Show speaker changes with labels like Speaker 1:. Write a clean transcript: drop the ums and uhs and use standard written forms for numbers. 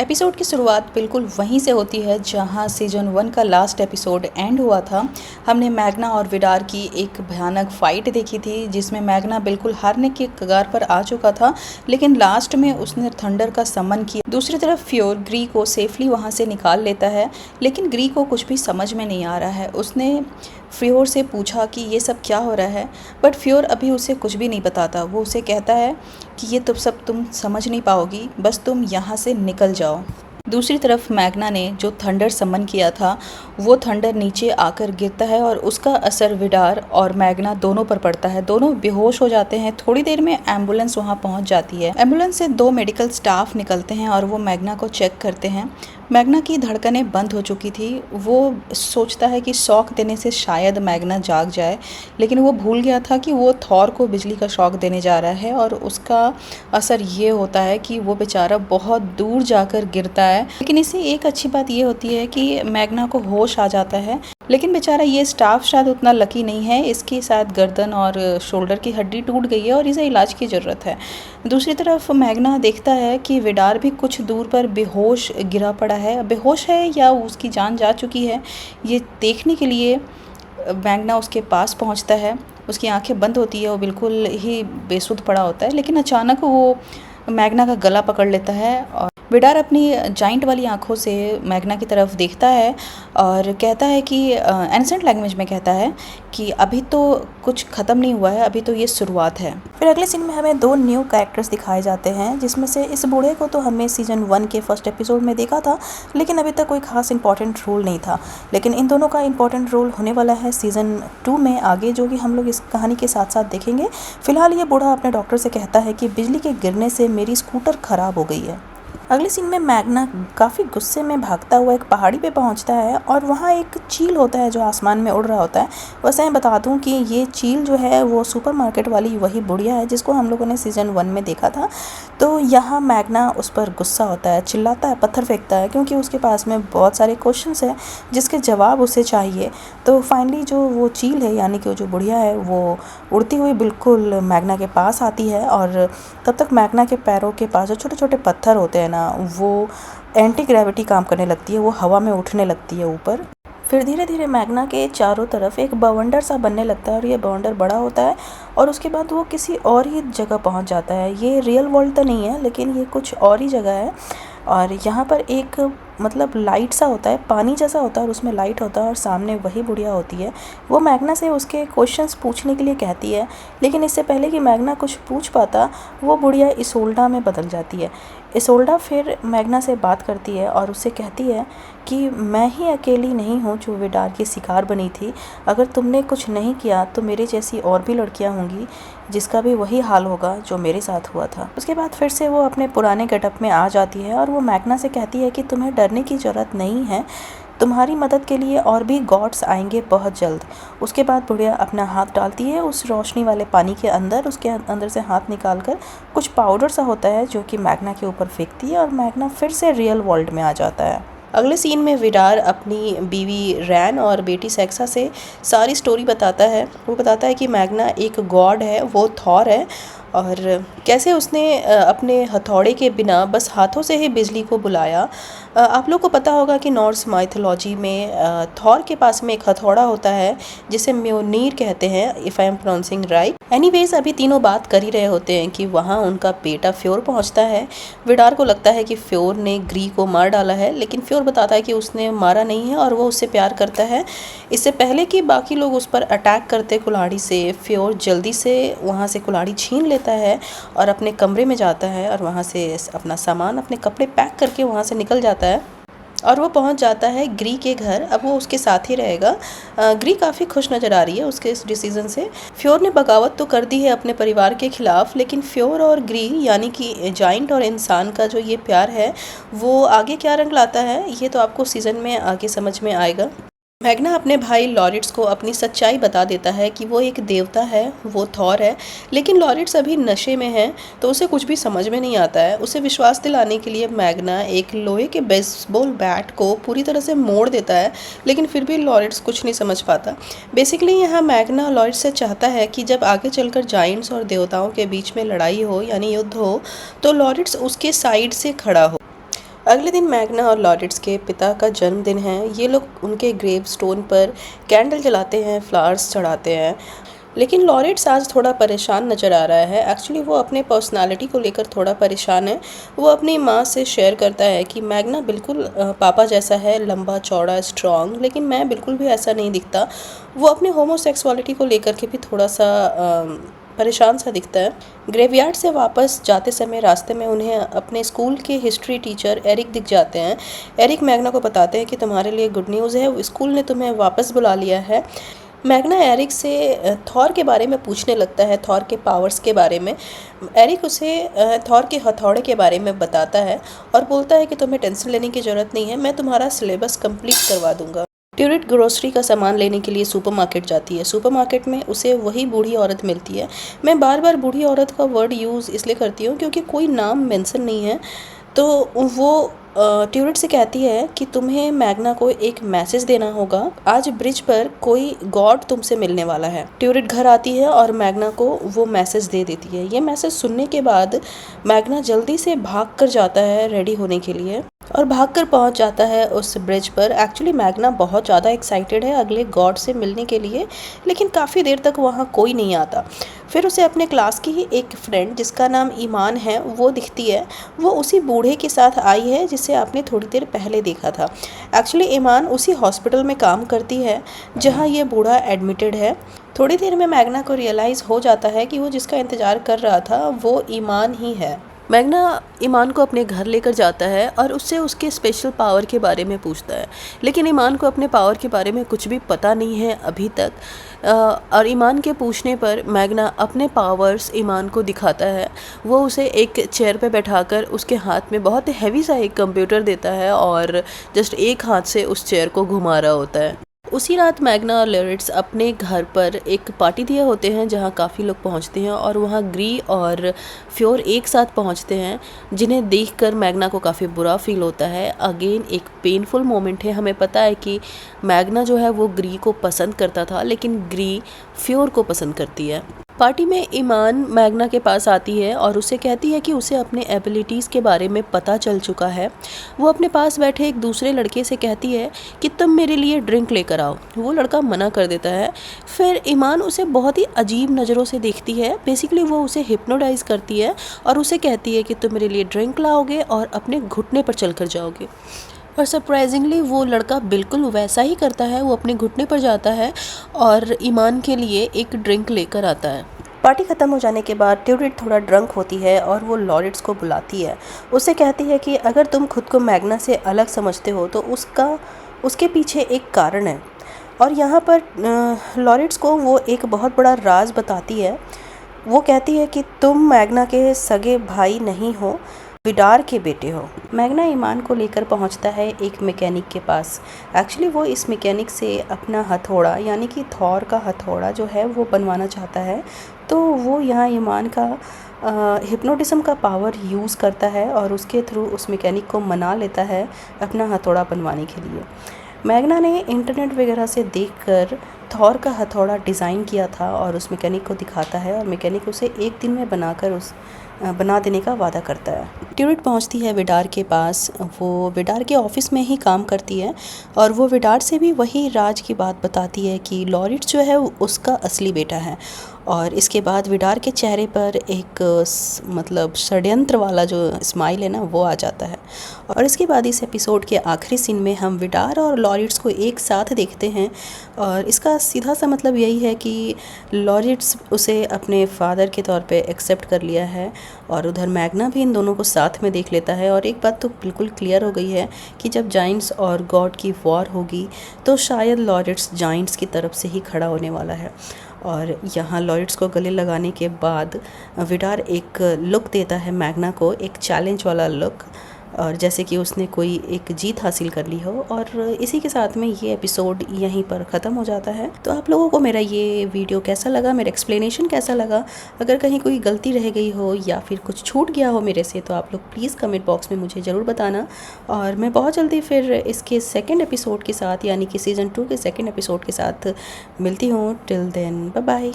Speaker 1: Episode की शुरुआत बिल्कुल वहीं से होती है जहां सीजन 1 का लास्ट एपिसोड एंड हुआ था। हमने मैग्ना और विडार की एक भयानक फाइट देखी थी जिसमें मैग्ना बिल्कुल हारने के कगार पर आ चुका था, लेकिन लास्ट में उसने थंडर का समन किया। दूसरी तरफ फ्योर ग्री को सेफली वहां से निकाल लेता है, लेकिन ग्री को कुछ भी समझ में नहीं आ रहा है। उसने फ्योर से पूछा कि ये सब क्या हो रहा है, बट फ्योर अभी उसे कुछ भी नहीं बताता। वो उसे कहता है कि ये तो सब तुम समझ नहीं पाओगी, बस तुम यहाँ से निकल जाओ। दूसरी तरफ मैग्ना ने जो थंडर समन किया था वो थंडर नीचे आकर गिरता है और उसका असर विडार और मैग्ना दोनों पर पड़ता है। दोनों बेहोश हो जाते हैं। थोड़ी देर में एम्बुलेंस वहां पहुंच जाती है। एम्बुलेंस से 2 मेडिकल स्टाफ निकलते हैं और वो मैग्ना को चेक करते हैं। मैग्ना की धड़कनें बंद हो चुकी थी। वो सोचता है कि शॉक देने से शायद मैग्ना जाग जाए, लेकिन वो भूल गया था कि वो थॉर को बिजली का शॉक देने जा रहा है और उसका असर ये होता है कि वो बेचारा बहुत दूर जाकर गिरता है। लेकिन इससे एक अच्छी बात ये होती है कि मैग्ना को होश आ जाता है, लेकिन बेचारा ये स्टाफ शायद उतना लकी नहीं है। इसकी शायद गर्दन और शोल्डर की हड्डी टूट गई है और इसे इलाज की ज़रूरत है। दूसरी तरफ मैग्ना देखता है कि विडार भी कुछ दूर पर बेहोश गिरा पड़ा है। बेहोश है या उसकी जान जा चुकी है, ये देखने के लिए मैग्ना उसके पास पहुंचता है। उसकी आंखें बंद होती है, वो बिल्कुल ही बेसुध पड़ा होता है, लेकिन अचानक वो मैग्ना का गला पकड़ लेता है और विडार अपनी जाइंट वाली आंखों से मैग्ना की तरफ देखता है और कहता है कि एंसेंट लैंग्वेज में कहता है कि अभी तो कुछ ख़त्म नहीं हुआ है, अभी तो ये शुरुआत है। फिर अगले सीन में हमें 2 न्यू कैरेक्टर्स दिखाए जाते हैं, जिसमें से इस बूढ़े को तो हमने सीजन 1 के फर्स्ट एपिसोड में देखा था, लेकिन अभी तक कोई खास इंपॉर्टेंट रोल नहीं था। लेकिन इन दोनों का इंपॉर्टेंट रोल होने वाला है सीजन 2 में आगे, जो कि हम लोग इस कहानी के साथ साथ देखेंगे। फिलहाल ये बूढ़ा अपने डॉक्टर से कहता है कि बिजली के गिरने से मेरी स्कूटर ख़राब हो गई है। अगले सीन में मैग्ना काफ़ी गुस्से में भागता हुआ एक पहाड़ी पे पहुंचता है और वहाँ एक चील होता है जो आसमान में उड़ रहा होता है। वैसे मैं बता दूं कि ये चील जो है वो सुपरमार्केट वाली वही बुढ़िया है जिसको हम लोगों ने सीजन 1 में देखा था। तो यहाँ मैग्ना उस पर गुस्सा होता है, चिल्लाता है, पत्थर फेंकता है, क्योंकि उसके पास में बहुत सारे क्वेश्चंस हैं जिसके जवाब उसे चाहिए। तो फाइनली जो वो चील है, यानी कि जो बुढ़िया है, वो उड़ती हुई बिल्कुल मैग्ना के पास आती है और तब तक मैग्ना के पैरों के पास जो छोटे छोटे पत्थर होते हैं ना, वो एंटी ग्रेविटी काम करने लगती है। वो हवा में उठने लगती है ऊपर। फिर धीरे धीरे मैग्ना के चारों तरफ एक बवंडर सा बनने लगता है और ये बवंडर बड़ा होता है और उसके बाद वो किसी और ही जगह पहुंच जाता है। ये रियल वर्ल्ड तो नहीं है, लेकिन ये कुछ और ही जगह है और यहाँ पर एक मतलब लाइट सा होता है, पानी जैसा होता है और उसमें लाइट होता है और सामने वही बुढ़िया होती है। वो मैग्ना से उसके क्वेश्चंस पूछने के लिए कहती है, लेकिन इससे पहले कि मैग्ना कुछ पूछ पाता, वो बुढ़िया इसोल्डा में बदल जाती है। इसोल्डा फिर मैग्ना से बात करती है और उससे कहती है कि मैं ही अकेली नहीं हूँ जो विडार की शिकार बनी थी। अगर तुमने कुछ नहीं किया तो मेरे जैसी और भी लड़कियाँ होंगी जिसका भी वही हाल होगा जो मेरे साथ हुआ था। उसके बाद फिर से वो अपने पुराने गेटअप में आ जाती है और वो मैग्ना से कहती है कि तुम्हें डरने की ज़रूरत नहीं है, तुम्हारी मदद के लिए और भी गॉड्स आएंगे बहुत जल्द। उसके बाद बुढ़िया अपना हाथ डालती है उस रोशनी वाले पानी के अंदर। उसके अंदर से हाथ निकालकर कुछ पाउडर सा होता है जो कि मैग्ना के ऊपर फेंकती है और मैग्ना फिर से रियल वर्ल्ड में आ जाता है। अगले सीन में विडार अपनी बीवी रैन और बेटी सेक्सा से सारी स्टोरी बताता है। वो बताता है कि मैग्ना एक गॉड है, वो थॉर है और कैसे उसने अपने हथौड़े के बिना बस हाथों से ही बिजली को बुलाया। आप लोग को पता होगा कि नॉर्स माइथोलॉजी में थॉर के पास में एक हथौड़ा होता है जिसे म्योनीर कहते हैं, if I am pronouncing right. Anyways अभी तीनों बात कर ही रहे होते हैं कि वहाँ उनका बेटा फ्योर पहुँचता है। विडार को लगता है कि फ्योर ने ग्री को मार डाला है, लेकिन फ्योर बताता है कि उसने मारा नहीं है और वो उससे प्यार करता है। इससे पहले कि बाकी लोग उस पर अटैक करते कुल्हाड़ी से, फ्योर जल्दी से वहाँ से कुल्हाड़ी छीन लेता है और अपने कमरे में जाता है और वहाँ से अपना सामान, अपने कपड़े पैक करके वहाँ से निकल जाता है और वो पहुंच जाता है ग्री के घर। अब वो उसके साथ ही रहेगा। ग्री काफ़ी खुश नज़र आ रही है उसके इस डिसीजन से। फ्योर ने बगावत तो कर दी है अपने परिवार के खिलाफ, लेकिन फ्योर और ग्री यानी कि जाइंट और इंसान का जो ये प्यार है वो आगे क्या रंग लाता है ये तो आपको सीज़न में आगे समझ में आएगा। मैग्ना अपने भाई लॉरिट्स को अपनी सच्चाई बता देता है कि वो एक देवता है, वो थॉर है, लेकिन लॉरिट्स अभी नशे में है तो उसे कुछ भी समझ में नहीं आता है। उसे विश्वास दिलाने के लिए मैग्ना एक लोहे के बेसबॉल बैट को पूरी तरह से मोड़ देता है, लेकिन फिर भी लॉरिट्स कुछ नहीं समझ पाता। बेसिकली यहाँ मैग्ना लॉरिट्स से चाहता है कि जब आगे चलकर जाइंट्स और देवताओं के बीच में लड़ाई हो यानी युद्ध हो तो लॉरिट्स उसके साइड से खड़ा हो। अगले दिन मैग्ना और लॉरेंस के पिता का जन्मदिन है। ये लोग उनके ग्रेव स्टोन पर कैंडल जलाते हैं, फ्लावर्स चढ़ाते हैं। लेकिन लॉरेंस आज थोड़ा परेशान नज़र आ रहा है। एक्चुअली वो अपने पर्सनालिटी को लेकर थोड़ा परेशान है। वो अपनी माँ से शेयर करता है कि मैग्ना बिल्कुल पापा जैसा है, लंबा चौड़ा स्ट्रॉन्ग, लेकिन मैं बिल्कुल भी ऐसा नहीं दिखता। वो अपने होमोसेक्सुअलिटी को लेकर के भी थोड़ा सा परेशान सा दिखता है। ग्रेवयार्ड से वापस जाते समय रास्ते में उन्हें अपने स्कूल के हिस्ट्री टीचर एरिक दिख जाते हैं। एरिक मैग्ना को बताते हैं कि तुम्हारे लिए गुड न्यूज़ है, स्कूल ने तुम्हें वापस बुला लिया है। मैग्ना एरिक से थॉर के बारे में पूछने लगता है, थॉर के पावर्स के बारे में। एरिक उसे थॉर के हथौड़े के बारे में बताता है और बोलता है कि तुम्हें टेंशन लेने की ज़रूरत नहीं है, मैं तुम्हारा सिलेबस कंप्लीट करवा दूंगा। ट्यूरिट ग्रोसरी का सामान लेने के लिए सुपरमार्केट जाती है। सुपरमार्केट में उसे वही बूढ़ी औरत मिलती है। मैं बार बार बूढ़ी औरत का वर्ड यूज़ इसलिए करती हूँ क्योंकि कोई नाम मेंशन नहीं है। तो वो ट्यूरिट से कहती है कि तुम्हें मैग्ना को एक मैसेज देना होगा, आज ब्रिज पर कोई गॉड तुमसे मिलने वाला है। ट्यूरिट घर आती है और मैग्ना को वो मैसेज दे देती है। ये मैसेज सुनने के बाद मैग्ना जल्दी से भाग कर जाता है रेडी होने के लिए और भागकर पहुंच जाता है उस ब्रिज पर। एक्चुअली मैग्ना बहुत ज़्यादा एक्साइटेड है अगले गॉड से मिलने के लिए, लेकिन काफ़ी देर तक वहाँ कोई नहीं आता। फिर उसे अपने क्लास की ही एक फ्रेंड जिसका नाम ईमान है वो दिखती है। वो उसी बूढ़े के साथ आई है जिसे आपने थोड़ी देर पहले देखा था। एक्चुअली ईमान उसी हॉस्पिटल में काम करती है जहाँ ये बूढ़ा एडमिटेड है। थोड़ी देर में मैग्ना को रियलाइज़ हो जाता है कि वो जिसका इंतज़ार कर रहा था वो ईमान ही है। मैग्ना ईमान को अपने घर लेकर जाता है और उससे उसके स्पेशल पावर के बारे में पूछता है, लेकिन ईमान को अपने पावर के बारे में कुछ भी पता नहीं है अभी तक। और ईमान के पूछने पर मैग्ना अपने पावर्स ईमान को दिखाता है। वो उसे एक चेयर पे बैठाकर उसके हाथ में बहुत हैवी सा एक कंप्यूटर देता है और जस्ट एक हाथ से उस चेयर को घुमा रहा होता है। उसी रात मैग्ना और लॉरेंस अपने घर पर एक पार्टी दिए होते हैं जहां काफ़ी लोग पहुंचते हैं और वहां ग्री और फ्योर एक साथ पहुंचते हैं, जिन्हें देखकर मैग्ना को काफ़ी बुरा फील होता है। अगेन एक पेनफुल मोमेंट है। हमें पता है कि मैग्ना जो है वो ग्री को पसंद करता था, लेकिन ग्री फ्योर को पसंद करती है। पार्टी में ईमान मैग्ना के पास आती है और उसे कहती है कि उसे अपने एबिलिटीज़ के बारे में पता चल चुका है। वो अपने पास बैठे एक दूसरे लड़के से कहती है कि तुम मेरे लिए ड्रिंक लेकर आओ। वो लड़का मना कर देता है। फिर ईमान उसे बहुत ही अजीब नज़रों से देखती है। बेसिकली वो उसे हिप्नोटाइज़ करती है और उसे कहती है कि तुम मेरे लिए ड्रिंक लाओगे और अपने घुटने पर चल कर जाओगे। और सरप्राइजिंगली वो लड़का बिल्कुल वैसा ही करता है। वो अपने घुटने पर जाता है और ईमान के लिए एक ड्रिंक लेकर आता है। पार्टी ख़त्म हो जाने के बाद ट्यूरिट थोड़ा ड्रंक होती है और वो लॉरेंस को बुलाती है। उससे कहती है कि अगर तुम खुद को मैग्ना से अलग समझते हो तो उसके पीछे एक कारण है। और यहाँ पर लॉरेंस को वो एक बहुत बड़ा राज बताती है। वो कहती है कि तुम मैग्ना के सगे भाई नहीं हो, विडार के बेटे हो। मैग्ना ईमान को लेकर पहुंचता है एक मैकेनिक के पास। एक्चुअली वो इस मैकेनिक से अपना हथौड़ा यानी कि थॉर का हथौड़ा जो है वो बनवाना चाहता है। तो वो यहाँ ईमान का हिप्नोटिज्म का पावर यूज़ करता है और उसके थ्रू उस मैकेनिक को मना लेता है अपना हथौड़ा बनवाने के लिए। मैग्ना ने इंटरनेट वगैरह से देखकर थॉर का हथौड़ा डिज़ाइन किया था और उस मैकेनिक को दिखाता है और मैकेनिक उसे एक दिन में बना देने का वादा करता है। ट्यूरिट पहुंचती है विडार के पास। वो विडार के ऑफिस में ही काम करती है और वो विडार से भी वही राज की बात बताती है कि लॉरेंस जो है उसका असली बेटा है। और इसके बाद विडार के चेहरे पर एक मतलब षड्यंत्र वाला जो स्माइल है ना वो आ जाता है। और इसके बाद इस एपिसोड के आखिरी सीन में हम विडार और लॉरेंस को एक साथ देखते हैं और इसका सीधा सा मतलब यही है कि लॉरेंस उसे अपने फादर के तौर पे एक्सेप्ट कर लिया है और उधर मैग्ना भी इन दोनों को साथ में देख लेता है। और एक बात तो बिल्कुल क्लियर हो गई है कि जब जाइंट्स और गॉड की वॉर होगी तो शायद लॉरेंस जाइंट्स की तरफ से ही खड़ा होने वाला है। और यहाँ लॉरेंस को गले लगाने के बाद विडार एक लुक देता है मैग्ना को, एक चैलेंज वाला लुक, और जैसे कि उसने कोई एक जीत हासिल कर ली हो। और इसी के साथ में ये एपिसोड यहीं पर ख़त्म हो जाता है। तो आप लोगों को मेरा ये वीडियो कैसा लगा, मेरा एक्सप्लेनेशन कैसा लगा? अगर कहीं कोई गलती रह गई हो या फिर कुछ छूट गया हो मेरे से तो आप लोग प्लीज़ कमेंट बॉक्स में मुझे ज़रूर बताना। और मैं बहुत जल्दी फिर इसके सेकेंड एपिसोड के साथ यानी कि सीज़न 2 के सेकेंड एपिसोड के साथ मिलती हूँ। Till then bye bye.